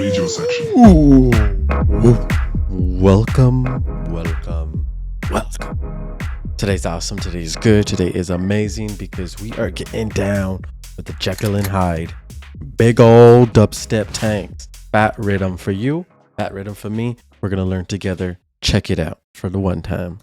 radio section. Ooh. Welcome. Today's awesome. Today's good. Today is amazing because we are getting down with the Jkyl and Hyde. Big old dubstep tanks. Fat rhythm for you. Fat rhythm for me. We're going to learn together. Check it out for the one time.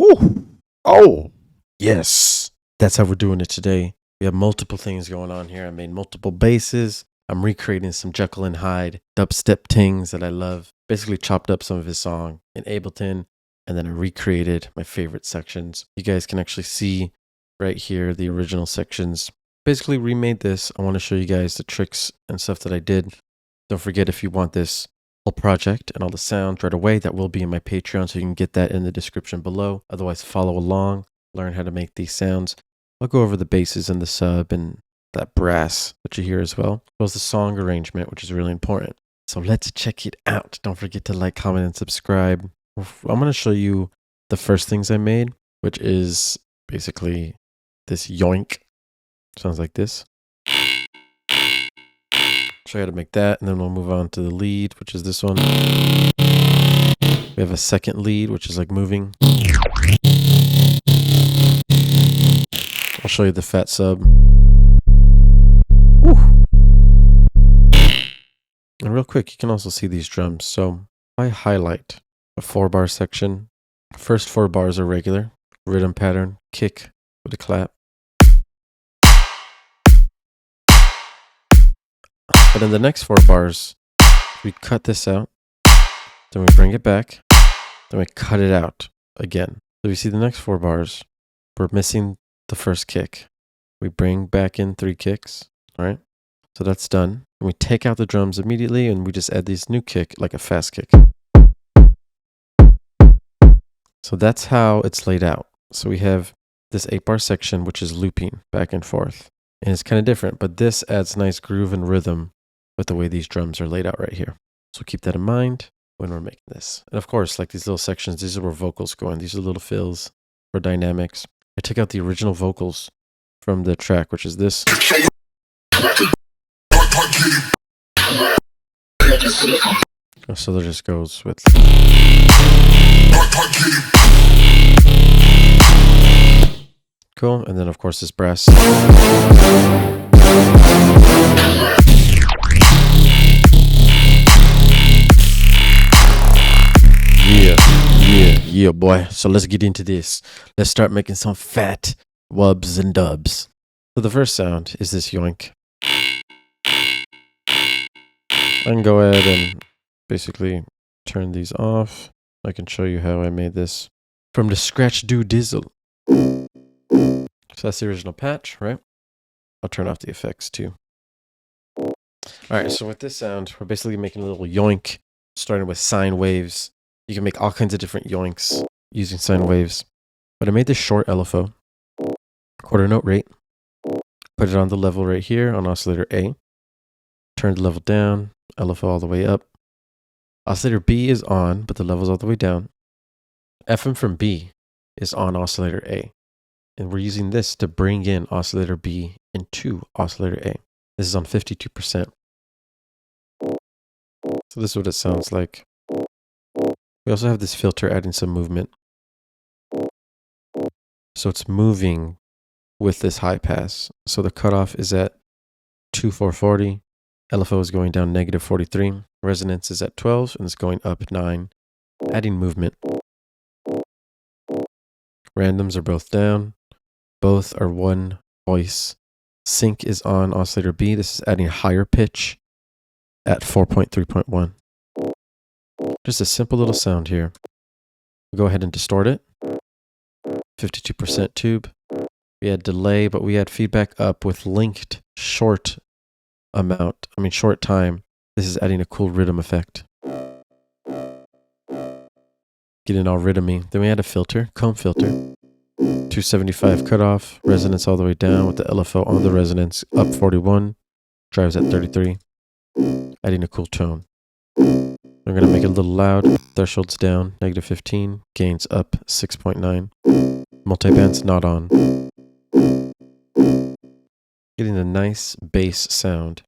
Ooh. Oh, yes. That's how we're doing it today. We have multiple things going on here. I made multiple basses. I'm recreating some Jkyl and Hyde dubstep tings that I love. Basically chopped up some of his song in Ableton, and then I recreated my favorite sections. You guys can actually see right here the original sections. Basically remade this. I want to show you guys the tricks and stuff that I did. Don't forget, if you want this whole project and all the sounds right away, that will be in my Patreon, so you can get that in the description below. Otherwise, follow along, learn how to make these sounds. I'll go over the basses and the sub and that brass that you hear as well as the song arrangement, which is really important. So let's check it out. Don't forget to like, comment, and subscribe. I'm going to show you the first things I made, which is basically this Yoink. Sounds like this. Show you how to make that, and then we'll move on to the lead, which is this one. We have a second lead, which is like moving. I'll show you the fat sub. Woo. And real quick, you can also see these drums. So I highlight a 4-bar section. First 4 bars are regular, rhythm pattern, kick with a clap. But in the next 4 bars, we cut this out, then we bring it back, then we cut it out again. So you see the next 4 bars, we're missing the first kick. We bring back in 3 kicks, all right? So that's done. And we take out the drums immediately, and we just add this new kick, like a fast kick. So that's how it's laid out. So we have this 8-bar section, which is looping back and forth. And it's kind of different, but this adds nice groove and rhythm with the way these drums are laid out right here. So keep that in mind when we're making this. And of course, like these little sections, these are where vocals go in. These are little fills for dynamics. I took out the original vocals from the track, which is this. So that just goes with... Cool. And then of course this brass. Yeah, boy. So let's get into this. Let's start making some fat wubs and dubs. So the first sound is this yoink. I can go ahead and basically turn these off. I can show you how I made this from the scratch do dizzle. So that's the original patch, right? I'll turn off the effects too. Alright, so with this sound, we're basically making a little yoink, starting with sine waves. You can make all kinds of different yoinks using sine waves. But I made this short LFO, quarter note rate, put it on the level right here on oscillator A, turn the level down, LFO all the way up. Oscillator B is on, but the level's all the way down. FM from B is on oscillator A. And we're using this to bring in oscillator B into oscillator A. This is on 52%. So this is what it sounds like. We also have this filter adding some movement. So it's moving with this high pass. So the cutoff is at 2440. LFO is going down -43. Resonance is at 12 and it's going up 9. Adding movement. Randoms are both down. Both are one voice. Sync is on oscillator B. This is adding higher pitch at 4.3.1. Just a simple little sound here. We'll go ahead and distort it. 52% tube. We had delay, but we had feedback up with linked short time This is adding a cool RIDDIM effect. Getting all RIDDIM-y. Then we add a filter, comb filter. 275 cutoff, resonance all the way down with the LFO on the resonance, up 41, drives at 33. Adding a cool tone. We're going to make it a little loud. Thresholds down, -15. Gains up 6.9. Multiband's not on. Getting a nice bass sound.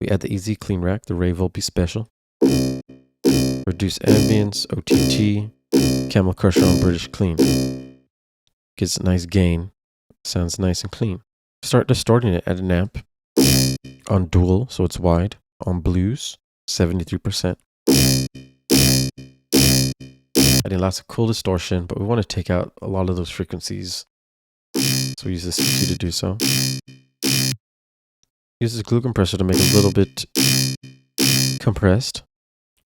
We add the easy clean rack, the Ray Volpe Special. Reduce ambience, OTT, Camel Crusher on British Clean. Gets a nice gain. Sounds nice and clean. Start distorting it at an amp. On dual, so it's wide. On blues, 73%. Adding lots of cool distortion, but we want to take out a lot of those frequencies. So we use this EQ to do so. Use this glue compressor to make it a little bit compressed.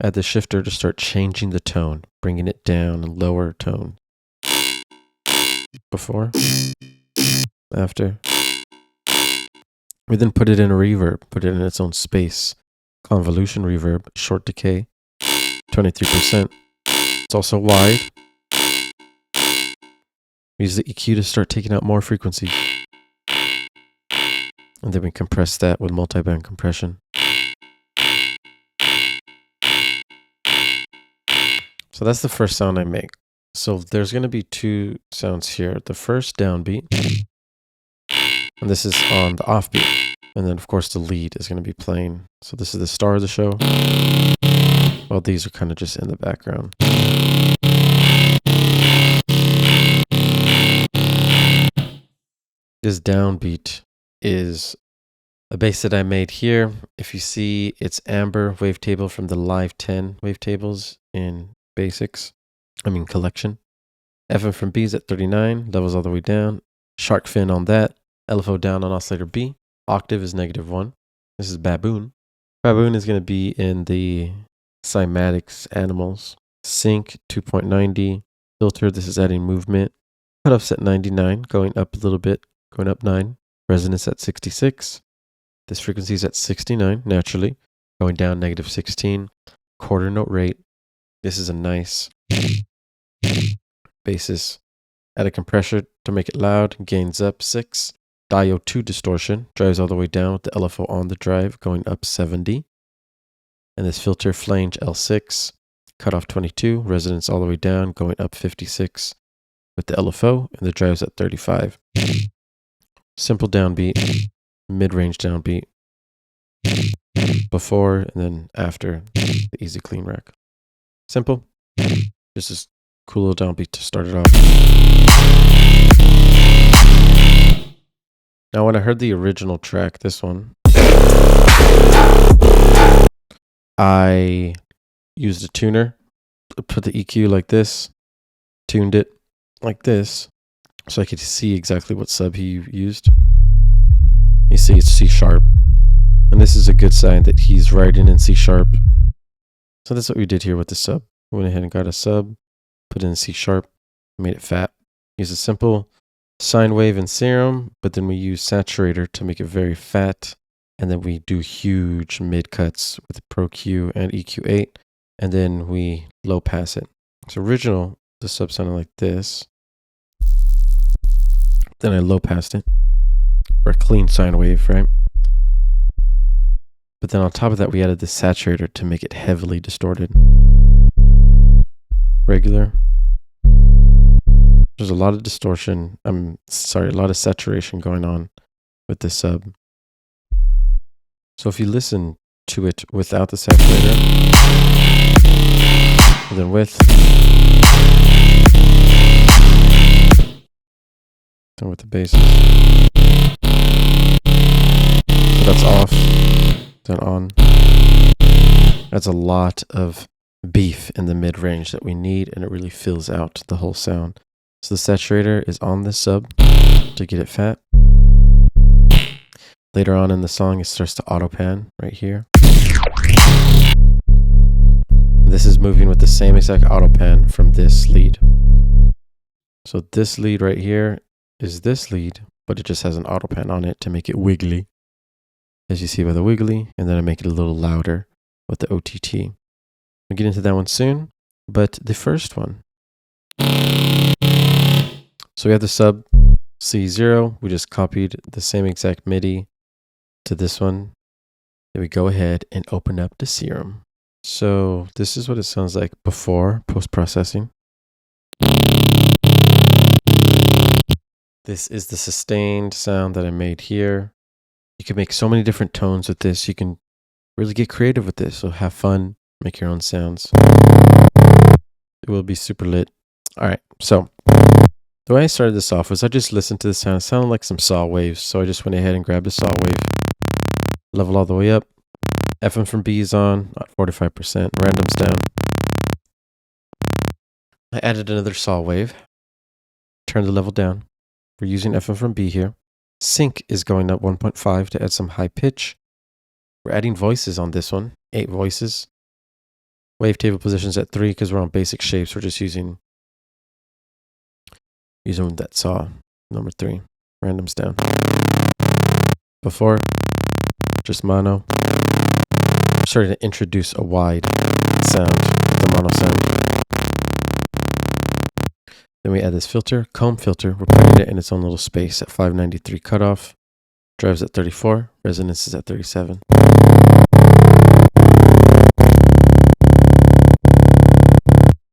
Add the shifter to start changing the tone, bringing it down and lower tone. Before, after. We then put it in a reverb, put it in its own space. Convolution reverb, short decay, 23%. It's also wide. We use the EQ to start taking out more frequency. And then we compress that with multiband compression. So that's the first sound I make. So there's going to be two sounds here. The first downbeat, and this is on the offbeat. And then of course the lead is going to be playing. So this is the star of the show. Well, these are kind of just in the background. This downbeat is a bass that I made here. If you see, it's amber wavetable from the Live 10 wavetables in collection. FM from B is at 39, levels all the way down. Shark fin on that. LFO down on oscillator B. Octave is -1. This is baboon. Baboon is going to be in the cymatics animals. Sync 2.90. Filter, this is adding movement. Cutoff's at 99, going up a little bit, going up 9. Resonance at 66. This frequency is at 69, naturally. Going down -16. Quarter note rate. This is a nice basis. Add a compressor to make it loud. Gains up 6. Diode 2 distortion. Drives all the way down with the LFO on the drive. Going up 70. And this filter flange L6. Cutoff 22. Resonance all the way down. Going up 56. With the LFO. And the drive's at 35. Simple downbeat. Mid-range downbeat. Before and then after the easy clean rack. Simple. Just this cool little downbeat to start it off. Now when I heard the original track, this one, I used a tuner, put the EQ like this, tuned it like this, so I could see exactly what sub he used. You see it's C sharp. And this is a good sign that he's writing in C sharp. So that's what we did here with the sub. We went ahead and got a sub, put it in C sharp, made it fat. Use a simple sine wave and serum, but then we use saturator to make it very fat. And then we do huge mid cuts with Pro Q and EQ8. And then we low pass it. So original, the sub sounded like this. Then I low passed it for a clean sine wave, right? But then on top of that, we added the saturator to make it heavily distorted. Regular. There's a lot of distortion. a lot of saturation going on with this sub. So if you listen to it without the saturator, and then with, and with the basses. So that's off, then on. That's a lot of beef in the mid-range that we need, and it really fills out the whole sound. So the saturator is on this sub to get it fat. Later on in the song, it starts to auto pan right here. This is moving with the same exact auto pan from this lead. So this lead right here is this lead, but it just has an auto pan on it to make it wiggly, as you see by the wiggly, and then I make it a little louder with the OTT. We'll get into that one soon, but the first one. So we have the sub C0. We just copied the same exact MIDI to this one. Then we go ahead and open up the serum. So this is what it sounds like before post-processing. This is the sustained sound that I made here. You can make so many different tones with this. You can really get creative with this. So have fun, make your own sounds. It will be super lit. All right, so the way I started this off was I just listened to the sound. It sounded like some saw waves. So I just went ahead and grabbed a saw wave, level all the way up. FM from B is on at 45%, random's down. I added another saw wave, turned the level down. We're using FM from B here. Sync is going up 1.5 to add some high pitch. We're adding voices on this one, 8 voices. Wavetable positions at 3 because we're on basic shapes. We're just using that saw, number 3. Random's down. Before, just mono. I'm starting to introduce a wide sound with the mono sound. Then we add this filter, comb filter. We're putting it in its own little space at 593 cutoff. Drives at 34, resonance is at 37.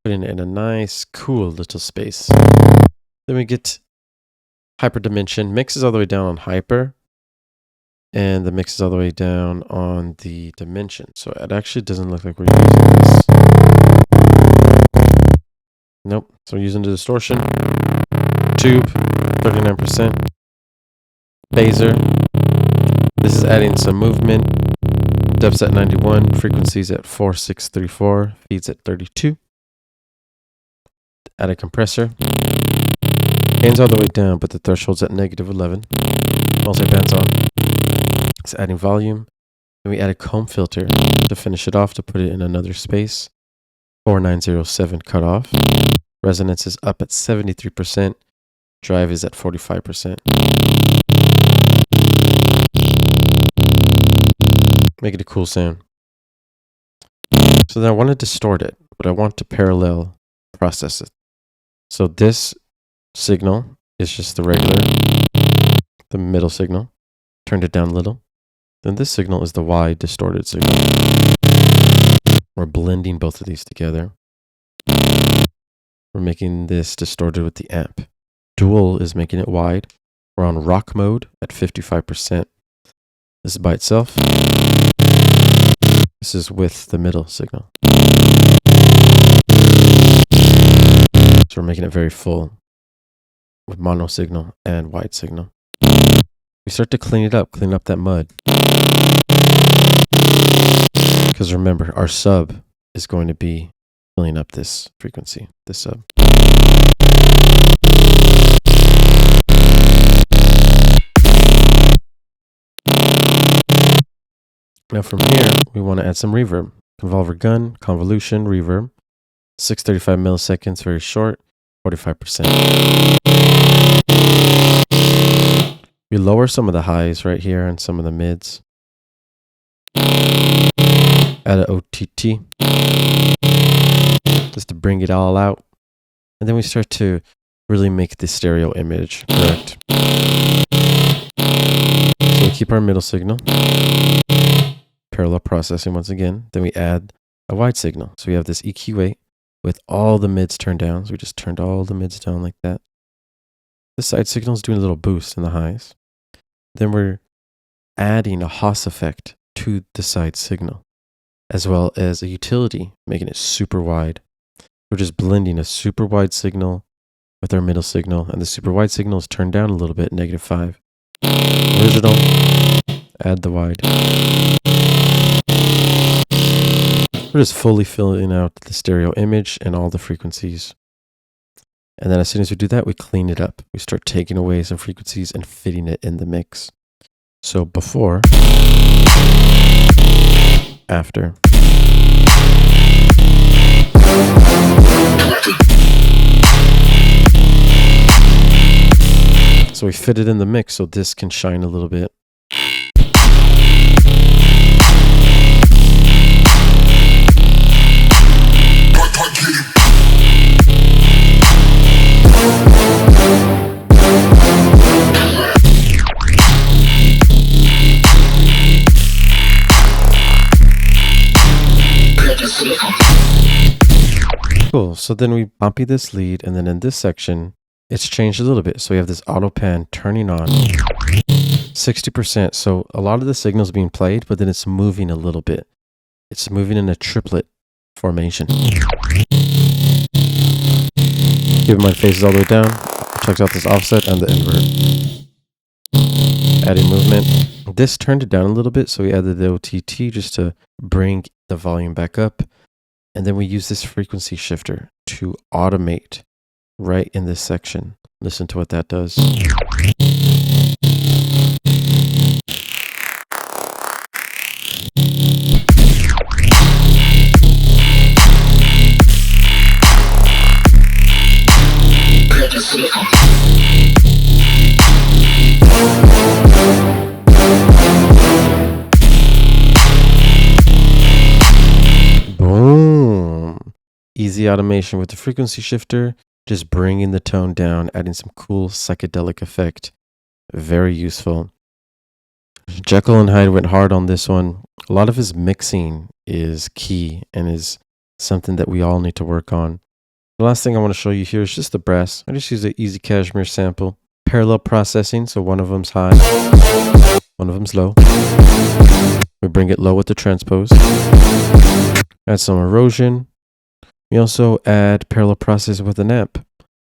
Putting it in a nice, cool little space. Then we get hyper dimension. Mix is all the way down on hyper. And the mix is all the way down on the dimension. So it actually doesn't look like we're using this. Nope. So we're using the distortion. Tube, 39%. Phaser. This is adding some movement. Depths at 91. Frequencies at 4634. Feeds at 32. Add a compressor. Gains all the way down, but the threshold's at -11. Multiband's on. It's adding volume. Then we add a comb filter to finish it off to put it in another space. 4907 cutoff. Resonance is up at 73%. Drive is at 45%. Make it a cool sound. So then I want to distort it, but I want to parallel process it. So this signal is just the regular, the middle signal. Turned it down a little. Then this signal is the wide distorted signal. We're blending both of these together. We're making this distorted with the amp. Dual is making it wide. We're on rock mode at 55%. This is by itself. This is with the middle signal. So we're making it very full with mono signal and wide signal. We start to clean up that mud. Because remember, our sub is going to be filling up this frequency, this sub. Now from here, we want to add some reverb. Convolver gun, convolution, reverb. 635 milliseconds, very short, 45%. We lower some of the highs right here and some of the mids. Add an OTT just to bring it all out. And then we start to really make the stereo image correct. So we keep our middle signal. Parallel processing once again. Then we add a wide signal. So we have this EQ8 with all the mids turned down. So we just turned all the mids down like that. The side signal is doing a little boost in the highs. Then we're adding a Haas effect to the side signal, as well as a utility, making it super wide. We're just blending a super wide signal with our middle signal, and the super wide signal is turned down a little bit, -5. Original, add the wide. We're just fully filling out the stereo image and all the frequencies. And then as soon as we do that, we clean it up. We start taking away some frequencies and fitting it in the mix. So before, after. So we fit it in the mix so this can shine a little bit. Cool, so then we bumpy this lead, and then in this section, it's changed a little bit. So we have this auto pan turning on 60%. So a lot of the signal's being played, but then it's moving a little bit. It's moving in a triplet formation. Keep in mind phases all the way down. Checks out this offset and the invert. Adding movement. This turned it down a little bit, so we added the OTT just to bring the volume back up. And then we use this frequency shifter to automate right in this section. Listen to what that does. Boom. Easy automation with the frequency shifter, just bringing the tone down, adding some cool psychedelic effect. Very useful. Jkyl and Hyde went hard on this one. A lot of his mixing is key and is something that we all need to work on. The last thing I want to show you here is just the brass. I just use an easy cashmere sample. Parallel processing, so one of them's high, one of them's low. We bring it low with the transpose. Add some erosion. We also add parallel processing with an amp.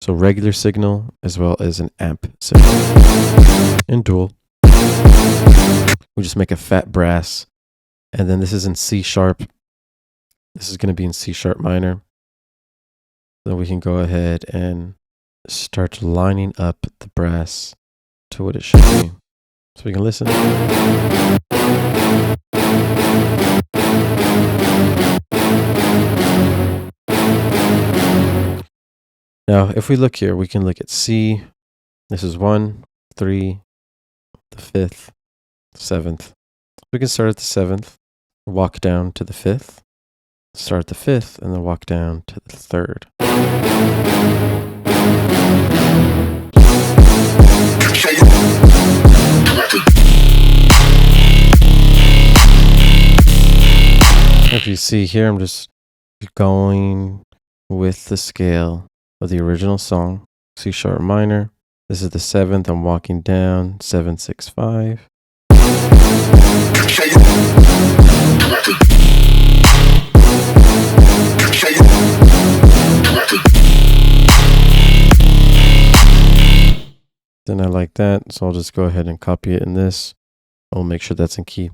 So regular signal as well as an amp signal. In dual. We just make a fat brass. And then this is in C sharp. This is going to be in C sharp minor. So we can go ahead and start lining up the brass to what it should be. So we can listen. Now, if we look here, we can look at C. This is 1, 3, the 5th, 7th. We can start at the 7th, walk down to the 5th, start the 5th, and then walk down to the 3rd. If you see here, I'm just going with the scale of the original song, C sharp minor. This is the 7th. I'm walking down 7, 6, 5. Then I like that, so I'll just go ahead and copy it in this. I'll make sure that's in key.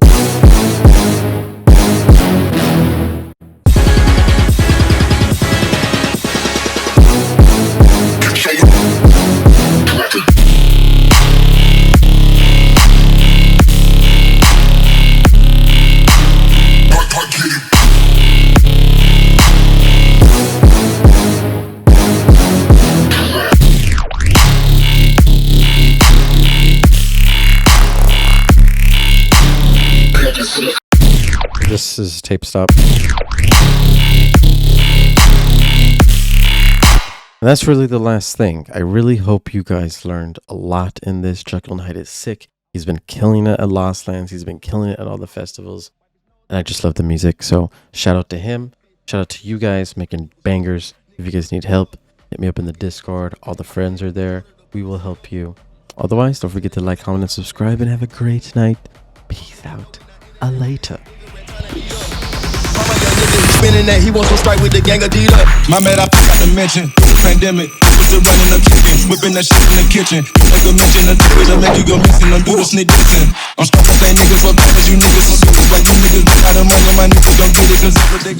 This is tape stop. And that's really the last thing. I really hope you guys learned a lot in this. Jkyl and Hyde is sick. He's been killing it at Lost Lands. He's been killing it at all the festivals. And I just love the music. So shout out to him. Shout out to you guys making bangers. If you guys need help, hit me up in the Discord. All the friends are there. We will help you. Otherwise, don't forget to like, comment, and subscribe. And have a great night. Peace out. A later. Spinning that he wants to strike with the gang of dealer. My man, I forgot to mention pandemic. Still running up kicking, whipping that shit in the kitchen. Make a mention of Twitter, make you go missing. Don't do the snitch dissing. I'm starting to say niggas, what bad as you niggas. Like you niggas, got the money, my niggas don't get it, cause every day